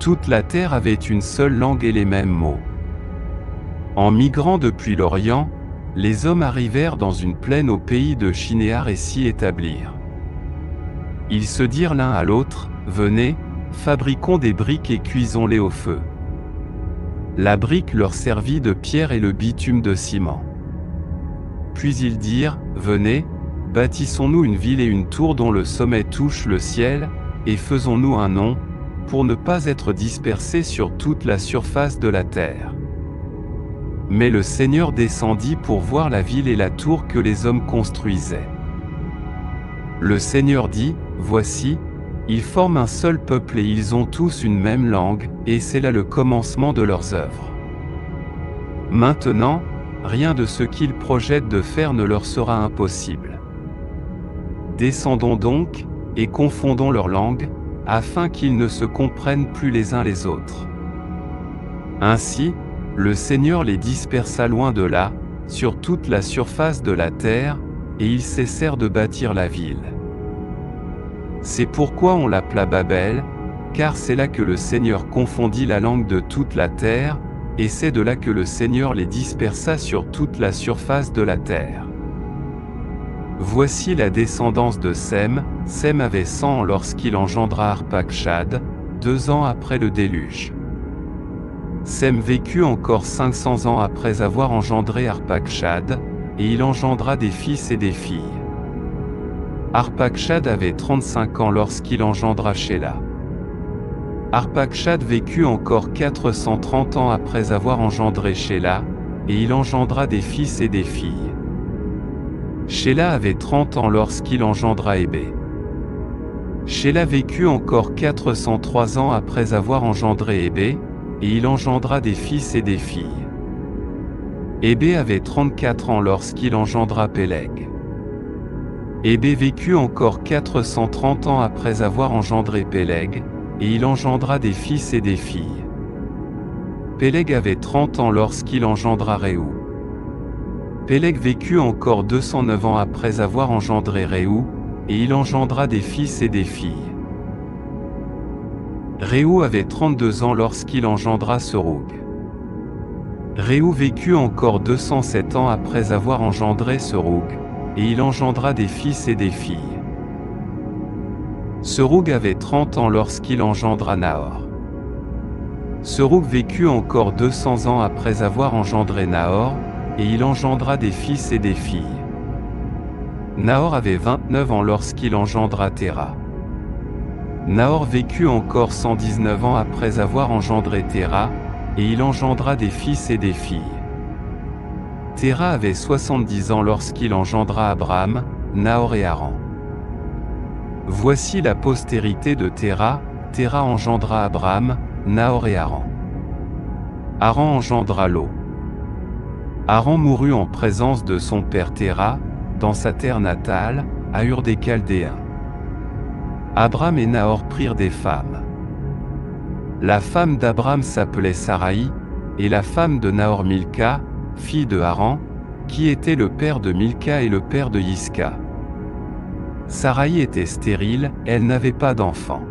Toute la terre avait une seule langue et les mêmes mots. En migrant depuis l'Orient, les hommes arrivèrent dans une plaine au pays de Shinéar et s'y établirent. Ils se dirent l'un à l'autre, « Venez, fabriquons des briques et cuisons-les au feu. » La brique leur servit de pierre et le bitume de ciment. Puis ils dirent, « Venez, bâtissons-nous une ville et une tour dont le sommet touche le ciel, et faisons-nous un nom, pour ne pas être dispersés sur toute la surface de la terre. » Mais le Seigneur descendit pour voir la ville et la tour que les hommes construisaient. Le Seigneur dit, « Voici, ils forment un seul peuple et ils ont tous une même langue, et c'est là le commencement de leurs œuvres. Maintenant, rien de ce qu'ils projettent de faire ne leur sera impossible. Descendons donc, et confondons leurs langues, afin qu'ils ne se comprennent plus les uns les autres. » Ainsi, le Seigneur les dispersa loin de là, sur toute la surface de la terre, et ils cessèrent de bâtir la ville. C'est pourquoi on l'appela Babel, car c'est là que le Seigneur confondit la langue de toute la terre, et c'est de là que le Seigneur les dispersa sur toute la surface de la terre. Voici la descendance de Sem. Sem avait 100 ans lorsqu'il engendra Arpachshad, 2 ans après le déluge. Sem vécut encore 500 ans après avoir engendré Arpachshad, et il engendra des fils et des filles. Arpachshad avait 35 ans lorsqu'il engendra Shéla. Arpachshad vécut encore 430 ans après avoir engendré Shéla, et il engendra des fils et des filles. Shéla avait 30 ans lorsqu'il engendra Hébé. Shéla vécut encore 403 ans après avoir engendré Hébé, et il engendra des fils et des filles. Hébé avait 34 ans lorsqu'il engendra Péleg. Hébé vécut encore 430 ans après avoir engendré Péleg, et il engendra des fils et des filles. Péleg avait 30 ans lorsqu'il engendra Réou. Péleg vécut encore 209 ans après avoir engendré Réou, et il engendra des fils et des filles. Réou avait 32 ans lorsqu'il engendra Serug. Réou vécut encore 207 ans après avoir engendré Serug, et il engendra des fils et des filles. Serug avait 30 ans lorsqu'il engendra Nahor. Serug vécut encore 200 ans après avoir engendré Nahor, et il engendra des fils et des filles. Nahor avait 29 ans lorsqu'il engendra Téra. Nahor vécut encore 119 ans après avoir engendré Téra, et il engendra des fils et des filles. Téra avait 70 ans lorsqu'il engendra Abraham, Nahor et Haran. Voici la postérité de Téra. Téra engendra Abraham, Nahor et Haran. Haran engendra Lot. Haran mourut en présence de son père Téra, dans sa terre natale, à Ur des Chaldéens. Abraham et Nahor prirent des femmes. La femme d'Abraham s'appelait Saraï, et la femme de Nahor Milca, fille de Haran, qui était le père de Milca et le père de Yisca. Saraï était stérile, elle n'avait pas d'enfant.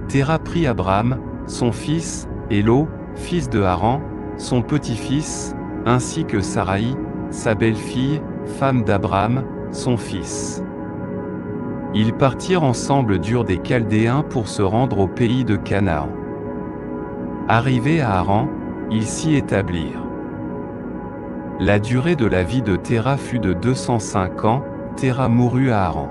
Téra prit Abraham, son fils, et Lot, fils de Haran, son petit-fils, ainsi que Saraï, sa belle-fille, femme d'Abraham, son fils. Ils partirent ensemble d'Ur des Chaldéens pour se rendre au pays de Canaan. Arrivés à Haran, ils s'y établirent. La durée de la vie de Téra fut de 205 ans. Téra mourut à Haran.